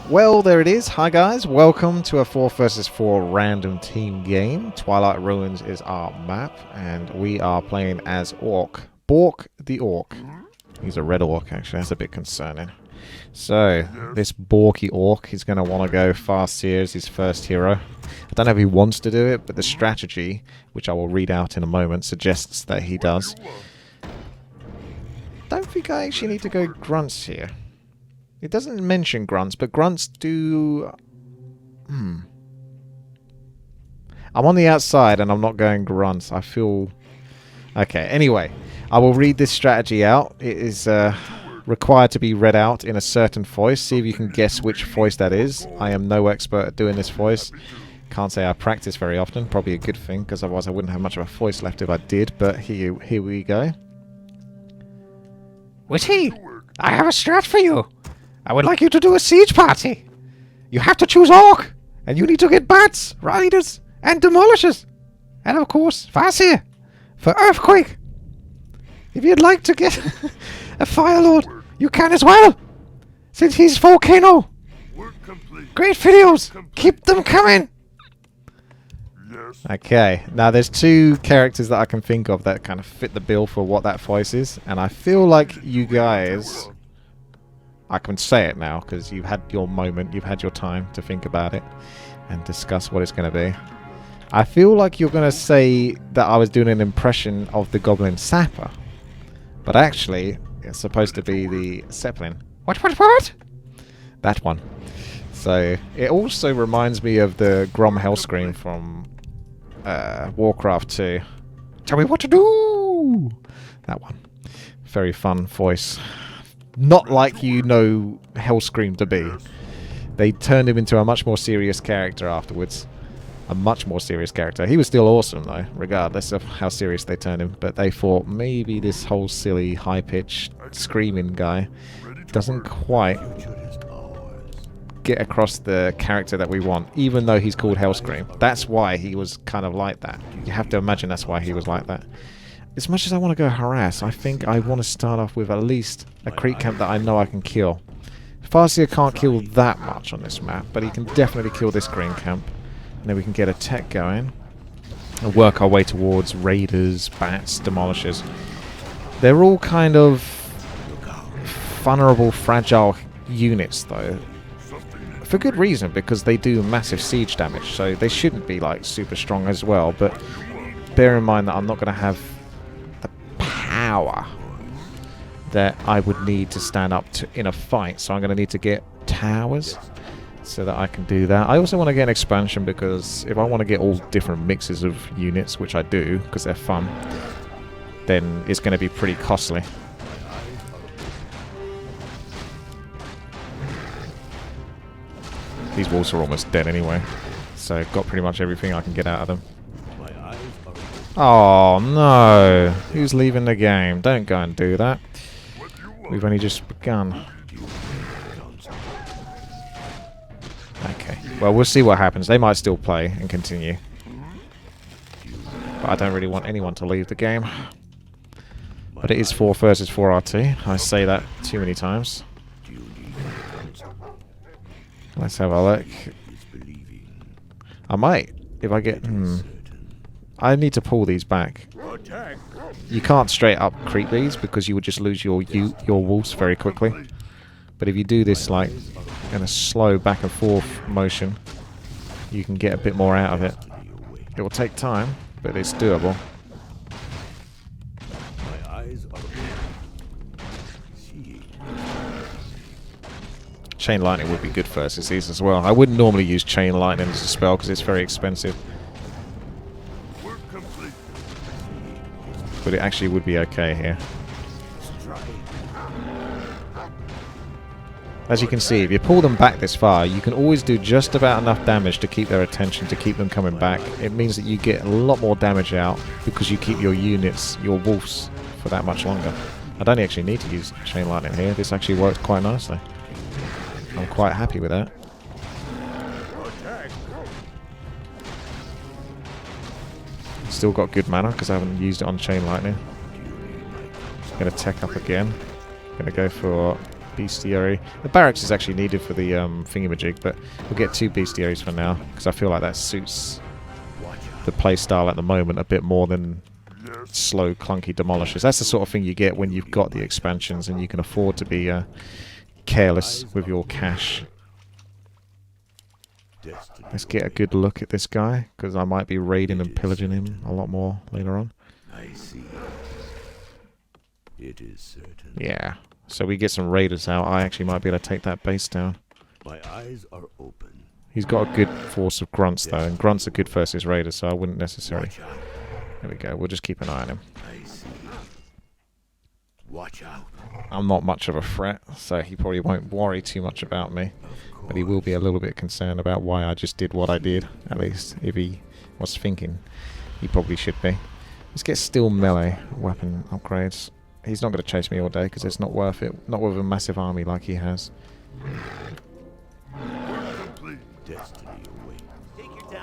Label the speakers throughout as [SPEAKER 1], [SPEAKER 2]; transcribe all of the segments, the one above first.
[SPEAKER 1] Well, there it is. Hi guys, welcome to a 4 versus 4 random team game. Twilight Ruins is our map, and we are playing as Orc. Bork the Orc. He's a red orc, actually. That's a bit concerning. So, this Borky Orc is going to want to go fast here as his first hero. I don't know if he wants to do it, but the strategy, which I will read out in a moment, suggests that he does. Don't think I actually need to go grunts here. It doesn't mention grunts, but grunts do... I'm on the outside and I'm not going grunts. I feel... Okay, anyway. I will read this strategy out. It is required to be read out in a certain voice. See if you can guess which voice that is. I am no expert at doing this voice. Can't say I practice very often. Probably a good thing, because otherwise I wouldn't have much of a voice left if I did. But here we go.
[SPEAKER 2] WTii, I have a strat for you. I would like you to do a siege party. You have to choose Orc, and you need to get bats, riders, and demolishers. And of course, Farseer for Earthquake. If you'd like to get a Firelord, you can as well, since he's Volcano. Great videos. Keep them coming.
[SPEAKER 1] Okay, now there's two characters that I can think of that kind of fit the bill for what that voice is, and I feel like you guys... I can say it now, because you've had your moment, you've had your time to think about it and discuss what it's going to be. I feel like you're going to say that I was doing an impression of the Goblin Sapper, but actually, it's supposed to be the Zeppelin.
[SPEAKER 2] What?
[SPEAKER 1] That one. So, it also reminds me of the Grom Hellscream from Warcraft 2.
[SPEAKER 2] Tell me what to do!
[SPEAKER 1] That one. Very fun voice. Not like you know Hellscream to be. They turned him into a much more serious character afterwards. A much more serious character. He was still awesome though, regardless of how serious they turned him. But they thought maybe this whole silly, high-pitched, screaming guy doesn't quite get across the character that we want, even though he's called Hellscream. That's why he was kind of like that. You have to imagine that's why he was like that. As much as I want to go harass, I think I want to start off with at least a creep camp that I know I can kill. Farseer can't kill that much on this map, but he can definitely kill this green camp. And then we can get a tech going and work our way towards raiders, bats, demolishers. They're all kind of vulnerable, fragile units though. For good reason, because they do massive siege damage, so they shouldn't be like super strong as well, but bear in mind that I'm not going to have power that I would need to stand up to in a fight, so I'm going to need to get towers so that I can do that. I also want to get an expansion, because if I want to get all different mixes of units, which I do because they're fun, then it's going to be pretty costly. These wolves are almost dead anyway, so I've got pretty much everything I can get out of them. Oh no! Who's leaving the game? Don't go and do that. We've only just begun. Okay. Well, we'll see what happens. They might still play and continue. But I don't really want anyone to leave the game. But it is 4 versus 4 RT. I say that too many times. Let's have a look. I might, if I get... I need to pull these back. You can't straight up creep these because you would just lose your wolves very quickly. But if you do this like in a slow back and forth motion, you can get a bit more out of it. It will take time, but it's doable. Chain lightning would be good versus these as well. I wouldn't normally use chain lightning as a spell because it's very expensive. But it actually would be okay here. As you can see, if you pull them back this far, you can always do just about enough damage to keep their attention, to keep them coming back. It means that you get a lot more damage out because you keep your units, your wolves, for that much longer. I don't actually need to use chain lightning here. This actually works quite nicely. I'm quite happy with that. Still got good mana because I haven't used it on chain lightning. Gonna tech up again. Gonna go for bestiary. The barracks is actually needed for the thingamajig, but we'll get 2 bestiaries for now because I feel like that suits the playstyle at the moment a bit more than slow, clunky demolishers. That's the sort of thing you get when you've got the expansions and you can afford to be careless with your cash. Let's get a good look at this guy, because I might be raiding and pillaging him a lot more later on.
[SPEAKER 3] I see. It is certain.
[SPEAKER 1] Yeah. So we get some raiders out. I actually might be able to take that base down.
[SPEAKER 3] My eyes are open.
[SPEAKER 1] He's got a good force of grunts, though, and grunts are good versus raiders, so I wouldn't necessarily... There we go. We'll just keep an eye on him.
[SPEAKER 3] I see. Watch out.
[SPEAKER 1] I'm not much of a threat, so he probably won't worry too much about me. But he will be a little bit concerned about why I just did what I did, at least. If he was thinking, he probably should be. Let's get steel melee weapon upgrades. He's not going to chase me all day because it's not worth it. Not with a massive army like he has.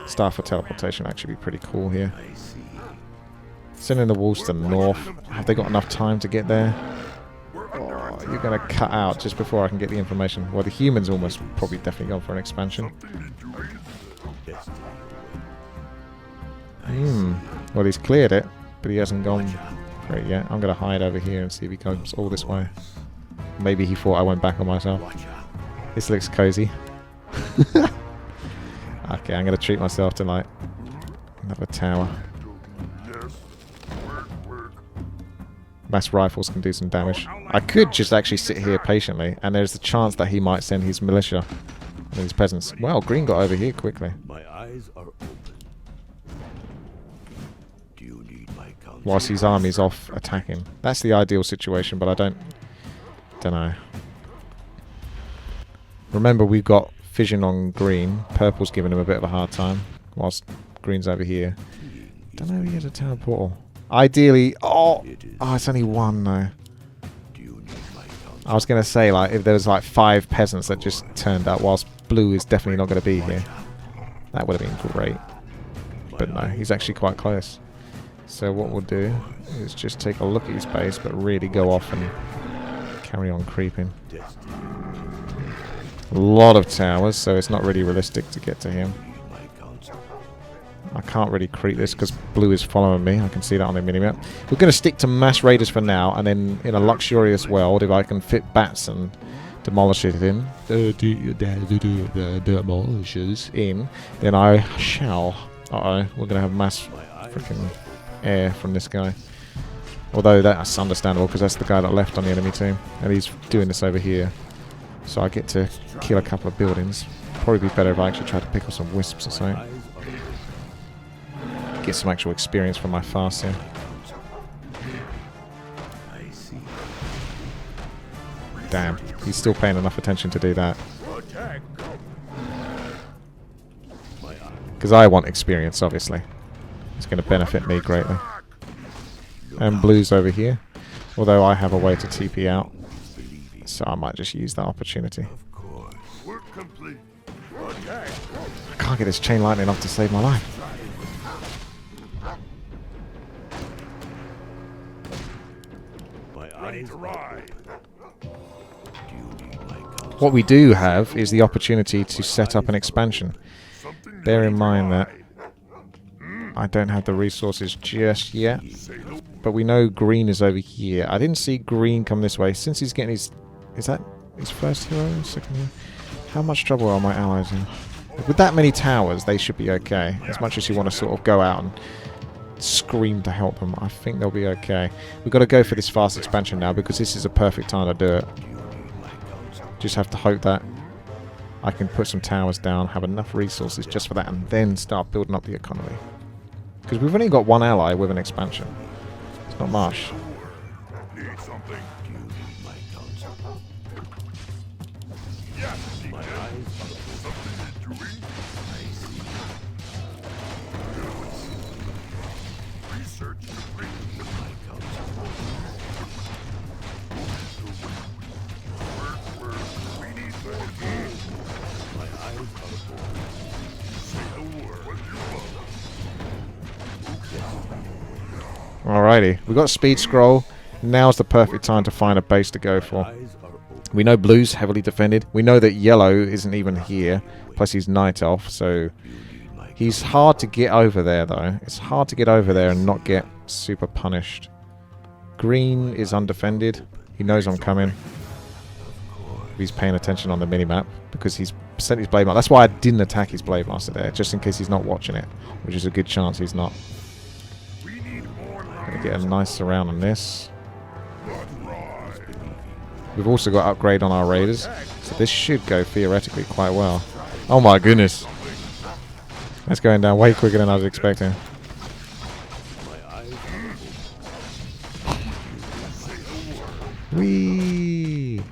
[SPEAKER 1] Staff for teleportation actually be pretty cool here. Sending the wolves to the north. Have they got enough time to get there? Oh, you're going to cut out just before I can get the information. Well, the humans almost probably definitely gone for an expansion. Well, he's cleared it, but he hasn't gone for it yet. I'm going to hide over here and see if he comes all this way. Maybe he thought I went back on myself. This looks cozy. Okay, I'm going to treat myself tonight. Another tower. Mass rifles can do some damage. I could just actually sit here patiently, and there's the chance that he might send his militia and his peasants. Well, green got over here quickly.
[SPEAKER 3] My eyes are open. Do you need my counsel?
[SPEAKER 1] Whilst his army's off attacking. That's the ideal situation, but I don't know. Remember, we've got fission on green. Purple's giving him a bit of a hard time, whilst green's over here. Don't know if he has a town portal. Ideally, it's only one though. I was going to say, like, if there was like 5 peasants that just turned up, whilst blue is definitely not going to be here. That would have been great. But no, he's actually quite close. So what we'll do is just take a look at his base, but really go off and carry on creeping. A lot of towers, so it's not really realistic to get to him. I can't really creep this because blue is following me. I can see that on the minimap. We're going to stick to mass raiders for now, and then in a luxurious world, if I can fit bats and demolishers in, demolishers in, then I shall. Uh-oh, we're going to have mass freaking air from this guy. Although that's understandable because that's the guy that left on the enemy team, and he's doing this over here. So I get to kill a couple of buildings. Probably be better if I actually try to pick up some wisps or something. Get some actual experience from my fast here. Damn, he's still paying enough attention to do that. Because I want experience, obviously. It's going to benefit me greatly. And blue's over here. Although I have a way to TP out. So I might just use that opportunity. I can't get this chain lightning off to save my life. What we do have is the opportunity to set up an expansion. Bear in mind that I don't have the resources just yet, but we know green is over here. I didn't see green come this way. Since he's getting his... Is that his first hero? Second hero? How much trouble are my allies in? With that many towers, they should be okay. As much as you want to sort of go out and scream to help them, I think they'll be okay. We've got to go for this fast expansion now because this is a perfect time to do it. Just have to hope that I can put some towers down, have enough resources just for that, and then start building up the economy. Because we've only got one ally with an expansion. It's not much. Alrighty, we've got speed scroll. Now's the perfect time to find a base to go for. We know blue's heavily defended. We know that yellow isn't even here. Plus he's night elf, so he's hard to get over there though. It's hard to get over there and not get super punished. Green is undefended. He knows I'm coming. He's paying attention on the minimap because he's sent his Blade Master. That's why I didn't attack his Blade Master there, just in case he's not watching it, which is a good chance he's not. Gonna get a nice surround on this. We've also got upgrade on our raiders, so this should go theoretically quite well. Oh my goodness. That's going down way quicker than I was expecting. Whee!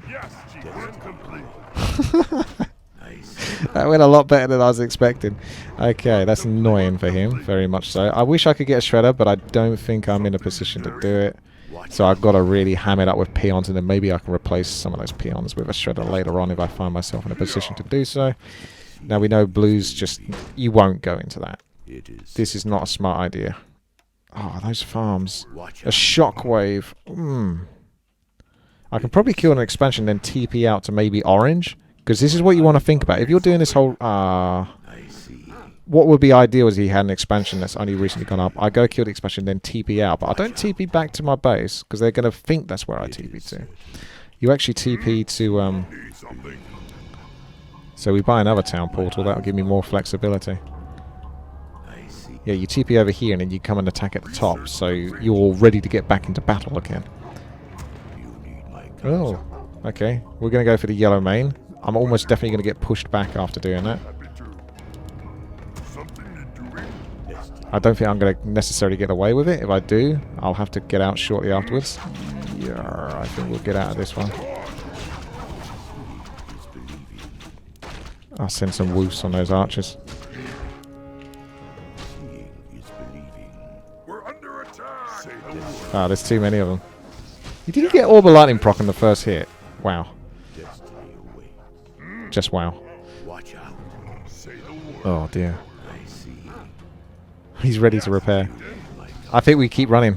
[SPEAKER 1] That went a lot better than I was expecting. Okay, that's annoying for him, very much so. I wish I could get a shredder, but I don't think I'm in a position to do it. So I've got to really ham it up with peons, and then maybe I can replace some of those peons with a shredder later on if I find myself in a position to do so. Now we know blues just... You won't go into that. This is not a smart idea. Oh, those farms. A shockwave. I can probably kill an expansion, then TP out to maybe orange. Because this is what you want to think about. If you're doing this whole... what would be ideal is he had an expansion that's only recently gone up. I go kill the expansion, then TP out. But I don't TP back to my base, because they're going to think that's where I TP to. You actually TP to... So we buy another town portal. That'll give me more flexibility. Yeah, you TP over here, and then you come and attack at the top. So you're all ready to get back into battle again. Oh, okay. We're going to go for the yellow main. I'm almost definitely going to get pushed back after doing that. I don't think I'm going to necessarily get away with it. If I do, I'll have to get out shortly afterwards. Yeah, I think we'll get out of this one. I'll send some woofs on those archers. Ah, there's too many of them. You didn't get Orb of Lightning proc on the first hit. Wow. Just wow. Oh dear. He's ready to repair. I think we keep running.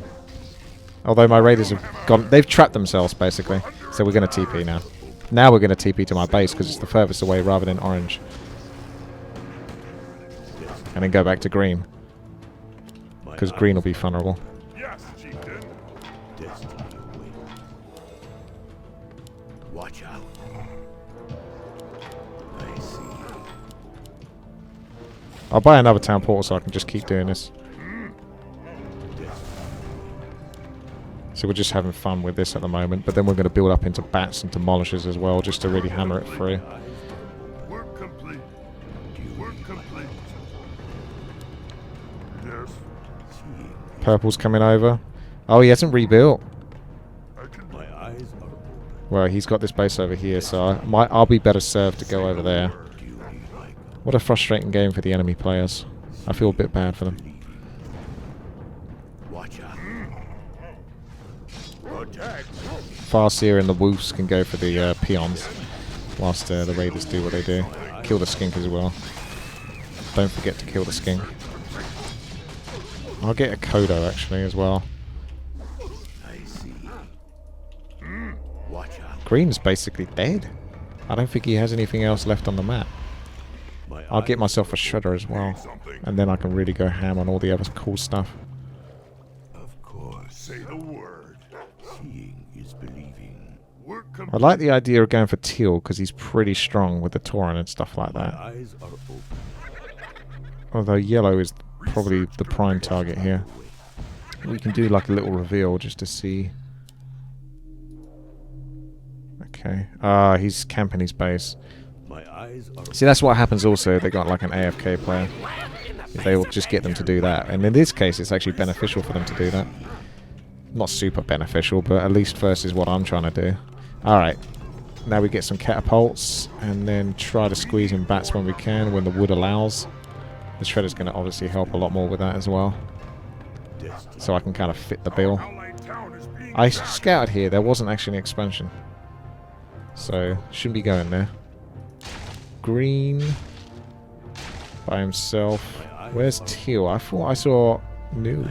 [SPEAKER 1] Although my raiders have gone... They've trapped themselves, basically. So we're going to TP now. Now we're going to TP to my base, because it's the furthest away rather than orange. And then go back to green. Because green will be vulnerable.
[SPEAKER 3] Watch out.
[SPEAKER 1] I'll buy another town portal so I can just keep doing this. So we're just having fun with this at the moment, but then we're going to build up into bats and demolishers as well, just to really hammer it through.
[SPEAKER 4] Work complete. Work complete. Yes.
[SPEAKER 1] Purple's coming over. Oh, he hasn't rebuilt.
[SPEAKER 3] My eyes are open.
[SPEAKER 1] Well, he's got this base over here, so I'll be better served to go over there. What a frustrating game for the enemy players. I feel a bit bad for them.
[SPEAKER 3] Watch out.
[SPEAKER 1] Farseer and the Wolves can go for the peons, whilst the Raiders do what they do. Kill the skink as well. Don't forget to kill the skink. I'll get a Kodo actually as well.
[SPEAKER 3] I see. Watch out.
[SPEAKER 1] Green's basically dead. I don't think he has anything else left on the map. I'll get myself a shredder as well, and then I can really go ham on all the other cool stuff.
[SPEAKER 3] Of course.
[SPEAKER 4] Say the word.
[SPEAKER 3] Seeing is believing.
[SPEAKER 4] Work complete.
[SPEAKER 1] I like the idea of going for teal because he's pretty strong with the Tauren and stuff like
[SPEAKER 3] My
[SPEAKER 1] that.
[SPEAKER 3] eyes are open.
[SPEAKER 1] Although yellow is probably the prime target here. We can do like a little reveal just to see. Okay. He's camping his base.
[SPEAKER 3] My eyes are
[SPEAKER 1] See, that's what happens also. They got like an AFK player. If they will just get them to do that. And in this case, it's actually beneficial for them to do that. Not super beneficial, but at least versus what I'm trying to do. Alright. Now we get some catapults, and then try to squeeze in bats when we can, when the wood allows. The shredder's going to obviously help a lot more with that as well. So I can kind of fit the bill. I scouted here, there wasn't actually an expansion. So, shouldn't be going there. Green by himself. Where's Teal? I thought I saw new.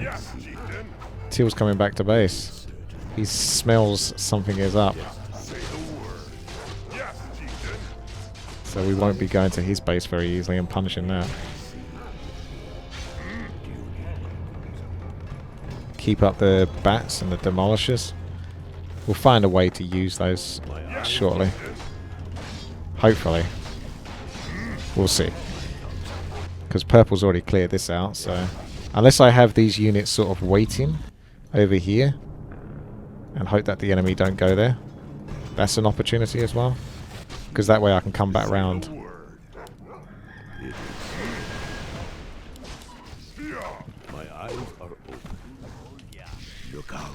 [SPEAKER 1] Teal's coming back to base. He smells something is up. So we won't be going to his base very easily and punishing that. Keep up the bats and the demolishers. We'll find a way to use those shortly. Hopefully. We'll see. Because purple's already cleared this out, so... Unless I have these units sort of waiting over here and hope that the enemy don't go there. That's an opportunity as well. Because that way I can come back round.
[SPEAKER 3] My eyes are open. Look out.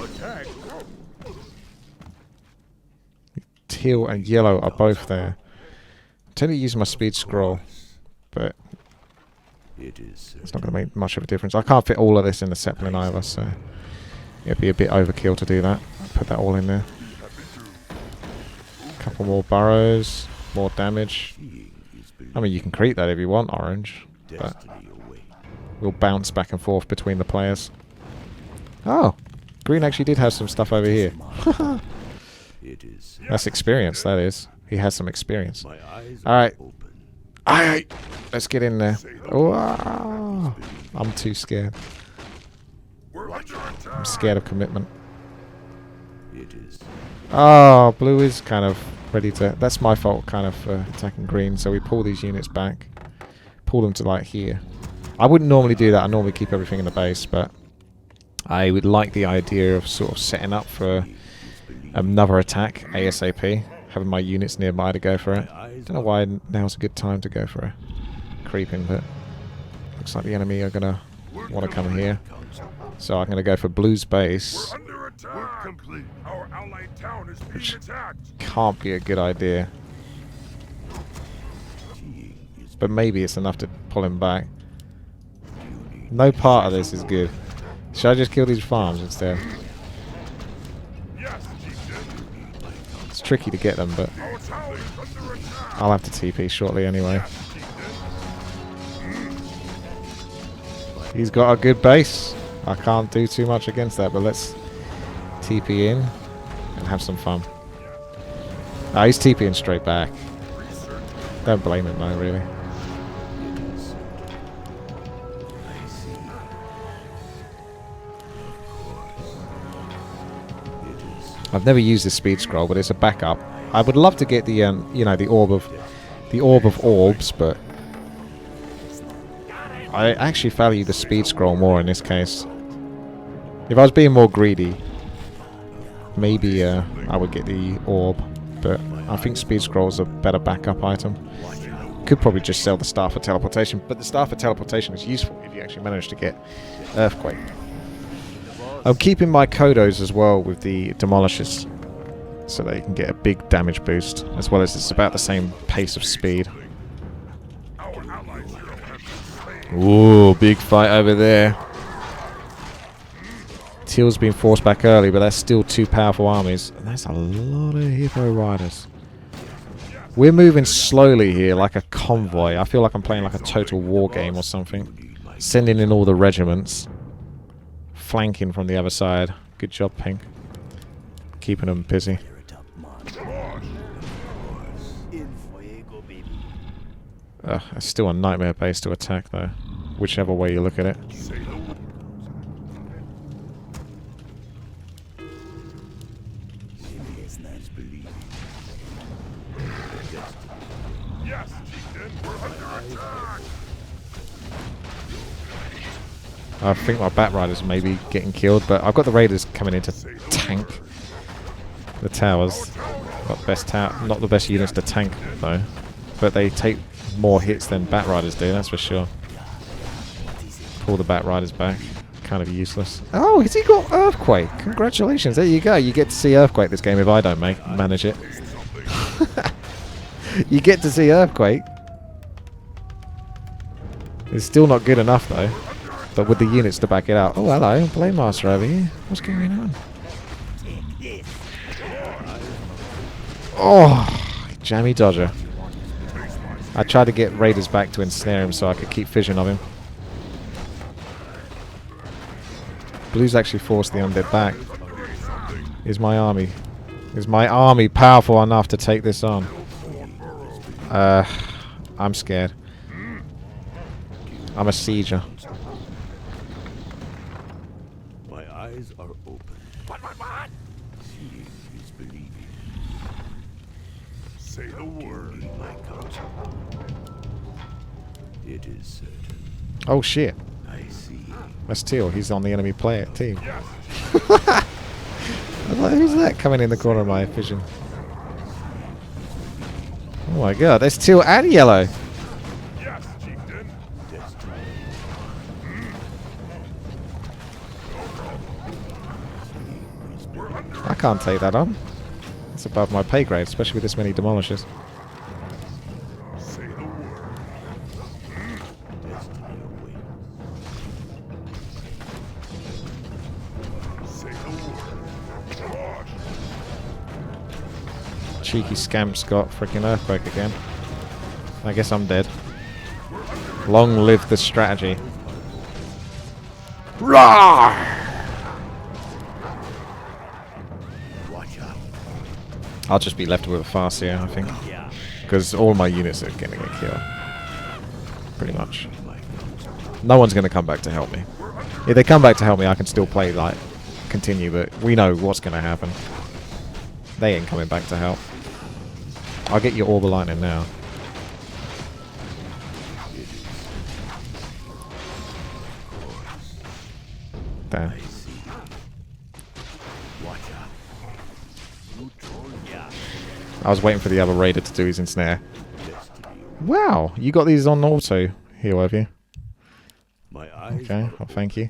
[SPEAKER 4] Attack.
[SPEAKER 1] Teal and yellow are both there. I tend to use my speed scroll, but
[SPEAKER 3] It is
[SPEAKER 1] it's not going to make much of a difference. I can't fit all of this in the Zeppelin either, so it'd be a bit overkill to do that. I'll put that all in there. Couple more burrows, more damage. I mean, you can create that if you want, orange, but
[SPEAKER 3] destiny away.
[SPEAKER 1] we'll bounce back and forth between the players. Oh, green actually did have some stuff over here.
[SPEAKER 3] It is
[SPEAKER 1] That's experience, that is. He has some experience.
[SPEAKER 3] my eyes
[SPEAKER 1] Alright.
[SPEAKER 3] are open.
[SPEAKER 1] Aye, let's get in there. Oh, I'm too scared.
[SPEAKER 4] We're under attack.
[SPEAKER 1] I'm scared of commitment.
[SPEAKER 3] It is
[SPEAKER 1] Oh, blue is kind of ready to... That's my fault kind of for attacking green, so we pull these units back. Pull them to like here. I wouldn't normally do that, I normally keep everything in the base, but I would like the idea of sort of setting up for another attack ASAP. Having my units nearby to go for it. Don't know why now's a good time to go for a creeping, but looks like the enemy are gonna want to come here. So I'm gonna go for blue's base.
[SPEAKER 4] We're under attack. Work complete. Our allied town is being
[SPEAKER 1] Which-
[SPEAKER 4] attacked.
[SPEAKER 1] Can't be a good idea, but maybe it's enough to pull him back. No part of this is good. Should I just kill these farms instead?
[SPEAKER 4] Yes, chieftain.
[SPEAKER 1] It's tricky to get them, but
[SPEAKER 4] Our town is under attack.
[SPEAKER 1] I'll have to TP shortly anyway. He's got a good base. I can't do too much against that, but let's TP in and have some fun. Ah, he's TPing straight back. Don't blame him though, really. I've never used the speed scroll, but it's a backup. I would love to get the, you know, the orb of orbs, but I actually value the speed scroll more in this case. If I was being more greedy, maybe I would get the orb, but I think speed scroll is a better backup item. Could probably just sell the Star for Teleportation, but the Star for Teleportation is useful if you actually manage to get Earthquake. I'm keeping my Kodos as well with the Demolishers, so that you can get a big damage boost, as well as it's about the same pace of speed.
[SPEAKER 4] Our allied hero has been slain.
[SPEAKER 1] Ooh, big fight over there. Teal's been forced back early, but that's still two powerful armies. And that's a lot of Hippo Riders. We're moving slowly here, like a convoy. I feel like I'm playing like a total war game or something. Sending in all the regiments. Flanking from the other side. Good job, Pink. Keeping them busy. It's still a nightmare base to attack, though. Whichever way you look at it.
[SPEAKER 4] Yes, chieftain. We're under attack.
[SPEAKER 1] I think my Bat Riders may be getting killed, but I've got the Raiders coming in to tank the towers. Not the best units to tank, though. But they take more hits than Bat Riders do, that's for sure. Pull the Bat Riders back. Kind of useless. Oh, has he got Earthquake? Congratulations, there you go. You get to see Earthquake this game if I don't manage it. You get to see Earthquake. It's still not good enough, though. But with the units to back it out. Oh, hello, Playmaster over here. What's going on? Oh, jammy dodger. I tried to get Raiders back to ensnare him so I could keep vision of him. Blue's actually forced the undead back. Is my army Is my army powerful enough to take this on? I'm scared. I'm a sieger.
[SPEAKER 3] My eyes are open.
[SPEAKER 4] What?
[SPEAKER 3] Seeing is believing.
[SPEAKER 4] Say the word.
[SPEAKER 3] Need my counsel. It is certain.
[SPEAKER 1] Oh shit.
[SPEAKER 3] I see.
[SPEAKER 1] That's Teal. He's on the enemy player team.
[SPEAKER 4] Yes.
[SPEAKER 1] I was like, who's that coming in the corner of my vision? Oh my god, there's Teal and Yellow.
[SPEAKER 4] Yes, chieftain.
[SPEAKER 3] Destiny.
[SPEAKER 4] We're under
[SPEAKER 1] I can't take that on. It's above my pay grade, especially with this many demolishers.
[SPEAKER 4] say the word.
[SPEAKER 3] Destiny awaits.
[SPEAKER 4] Say the word. Charge.
[SPEAKER 1] Cheeky scamp's got freaking earthquake again. I guess I'm dead. Long live the strategy. Roar!
[SPEAKER 3] Watch out.
[SPEAKER 1] I'll just be left with a Farseer, I think. Because all my units are going to get killed. Pretty much. No one's going to come back to help me. If they come back to help me, I can still play, like, continue, but we know what's going to happen. They ain't coming back to help. I'll get your Orbital Lightning now. There.
[SPEAKER 3] Watch out.
[SPEAKER 1] I was waiting for the other raider to do his ensnare.
[SPEAKER 3] Destiny.
[SPEAKER 1] Wow, you got these on auto heal, have you?
[SPEAKER 3] My eyes
[SPEAKER 1] Okay,
[SPEAKER 3] are
[SPEAKER 1] well, thank you.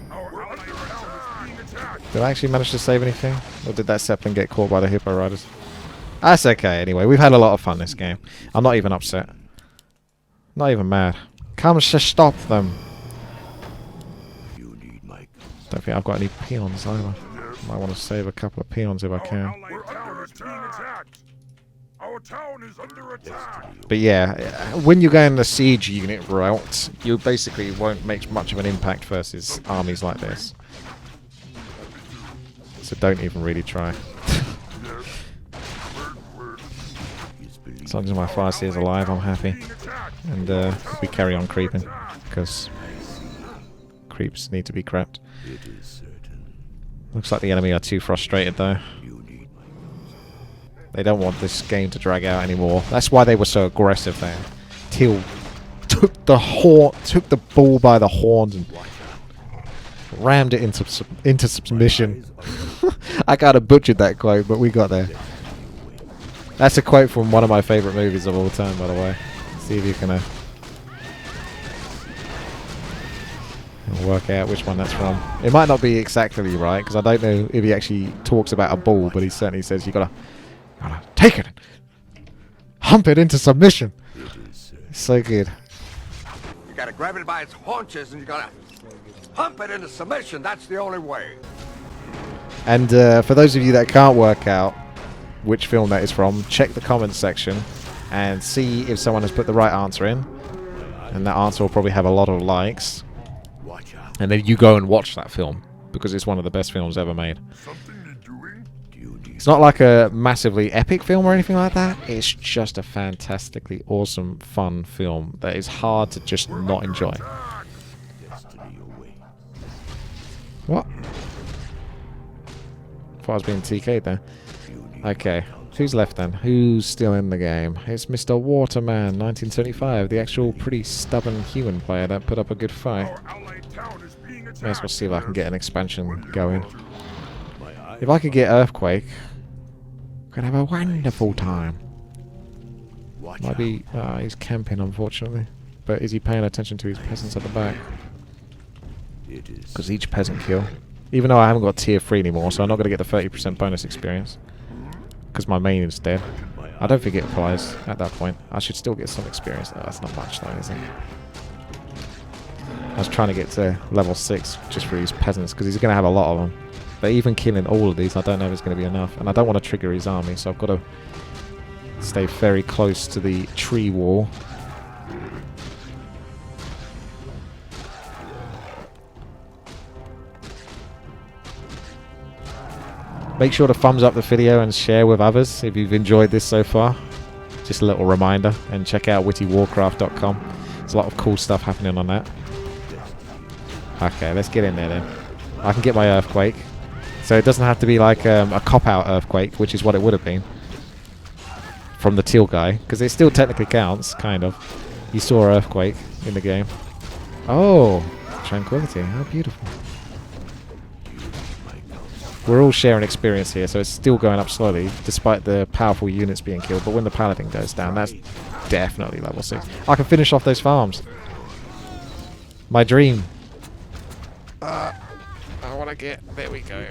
[SPEAKER 4] Our allied town is being attacked.
[SPEAKER 1] Did I actually manage to save anything? Or did that Zeppelin get caught by the Hippo Riders? That's okay, anyway. We've had a lot of fun this game. I'm not even upset. Not even mad. Comes to stop them.
[SPEAKER 3] You need my
[SPEAKER 1] Don't think I've got any peons either. Might want to save a couple of peons if I
[SPEAKER 4] Our
[SPEAKER 1] can.
[SPEAKER 4] allied town is being attacked. Our town is under attack.
[SPEAKER 1] But yeah, when you go in the siege unit route, you basically won't make much of an impact versus armies like this. So don't even really try. As long as my Farseer is alive, I'm happy. And we carry on creeping, because creeps need to be crapped.
[SPEAKER 3] It is certain.
[SPEAKER 1] Looks like the enemy are too frustrated though.
[SPEAKER 3] You need my
[SPEAKER 1] They don't want this game to drag out anymore. That's why they were so aggressive there. Teal took the bull by the horns and rammed it into submission. I kind of butchered that quote, but we got there. That's a quote from one of my favourite movies of all time, by the way. See if you can work out which one that's from. It might not be exactly right, because I don't know if he actually talks about a bull, but he certainly says you gotta take it, hump it into submission. It's so good.
[SPEAKER 5] You gotta grab it by its haunches and you gotta hump it into submission. That's the only way.
[SPEAKER 1] And for those of you that can't work out which film that is from, check the comments section and see if someone has put the right answer in. And that answer will probably have a lot of likes.
[SPEAKER 3] watch out.
[SPEAKER 1] And then you go and watch that film, because it's one of the best films ever made.
[SPEAKER 4] Something you're doing?
[SPEAKER 3] You need
[SPEAKER 1] It's not like a massively epic film or anything like that. It's just a fantastically awesome, fun film that is hard to just not enjoy.
[SPEAKER 3] destiny awaits.
[SPEAKER 1] What? Thought I was being TK'd there.
[SPEAKER 3] You need
[SPEAKER 1] Okay, who's left then? Who's still in the game? It's Mr. Waterman, 1975, the actual pretty stubborn human player that put up a good fight.
[SPEAKER 4] Our allied town is being attacked.
[SPEAKER 1] May as well see if I can get an expansion going.
[SPEAKER 3] my eyes.
[SPEAKER 1] If I could get Earthquake, I could have a wonderful time.
[SPEAKER 3] Watch
[SPEAKER 1] Might be... he's camping, unfortunately. But is he paying attention to his peasants at the back?
[SPEAKER 3] It is.
[SPEAKER 1] Because each peasant kill. Even though I haven't got tier 3 anymore, so I'm not going to get the 30% bonus experience. Because my main is dead. I don't think it applies at that point. I should still get some experience. Oh, that's not much though, is it? I was trying to get to level 6 just for his peasants, because he's going to have a lot of them. But even killing all of these, I don't know if it's going to be enough. And I don't want to trigger his army, so I've got to stay very close to the tree wall. Make sure to thumbs up the video and share with others if you've enjoyed this so far. Just a little reminder. And check out WTiiWarcraft.com. There's a lot of cool stuff happening on that. Okay, let's get in there then. I can get my earthquake. So it doesn't have to be like a cop-out earthquake, which is what it would have been from the teal guy, because it still technically counts, kind of. You saw earthquake in the game. Oh, tranquility. How beautiful. We're all sharing experience here, so it's still going up slowly, despite the powerful units being killed. But when the paladin goes down, that's definitely level 6. I can finish off those farms. My dream. I want to get... There we go.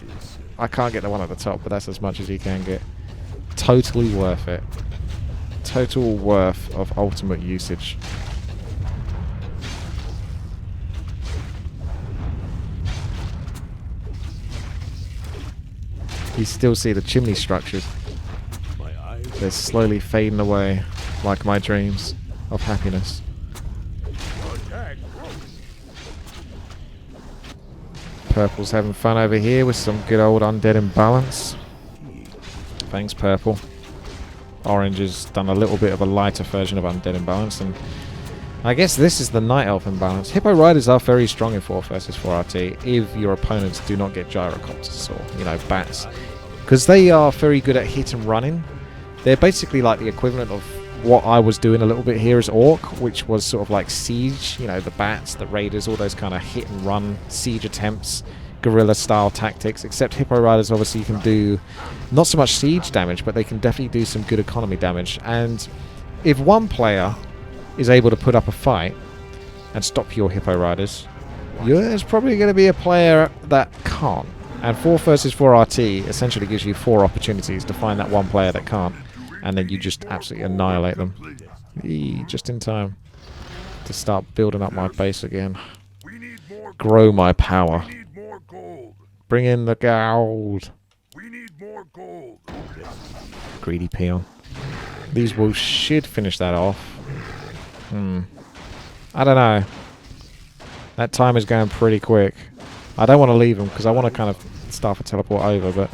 [SPEAKER 1] I can't get the one at the top, but that's as much as you can get. Totally worth it. Total worth of ultimate usage. You still see the chimney structures. They're slowly fading away, like my dreams of happiness. Purple's having fun over here with some good old undead imbalance. Thanks, Purple. Orange has done a little bit of a lighter version of undead imbalance, and I guess this is the Night Elf imbalance. Hippo Riders are very strong in 4 versus 4 RT if your opponents do not get gyrocopters or, you know, bats. Because they are very good at hit and running. They're basically like the equivalent of what I was doing a little bit here as Orc, which was sort of like Siege, you know, the bats, the raiders, all those kind of hit and run siege attempts, guerrilla style tactics, except Hippo Riders obviously can do not so much siege damage, but they can definitely do some good economy damage. And if one player is able to put up a fight and stop your Hippo Riders, there's probably going to be a player that can't. And 4 versus 4 RT essentially gives you 4 opportunities to find that one player that can't, and then you just absolutely annihilate them. Just in time to start building up my base again. Grow my power. Bring in the gold.
[SPEAKER 4] We need more gold.
[SPEAKER 1] Greedy peon. These wolves should finish that off. I don't know. That time is going pretty quick. I don't want to leave them because I want to kind of start a teleport over, but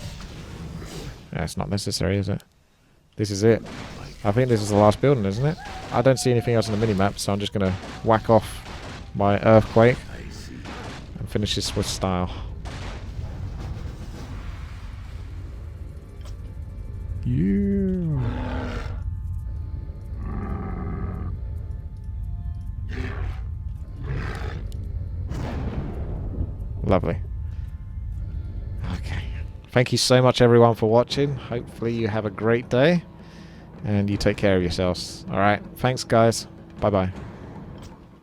[SPEAKER 1] yeah, it's not necessary, is it? This is it. I think this is the last building, isn't it? I don't see anything else on the minimap, so I'm just going to whack off my earthquake and finish this with style. You. Lovely. Okay. Thank you so much, everyone, for watching. Hopefully you have a great day. And you take care of yourselves. Alright. Thanks, guys. Bye-bye.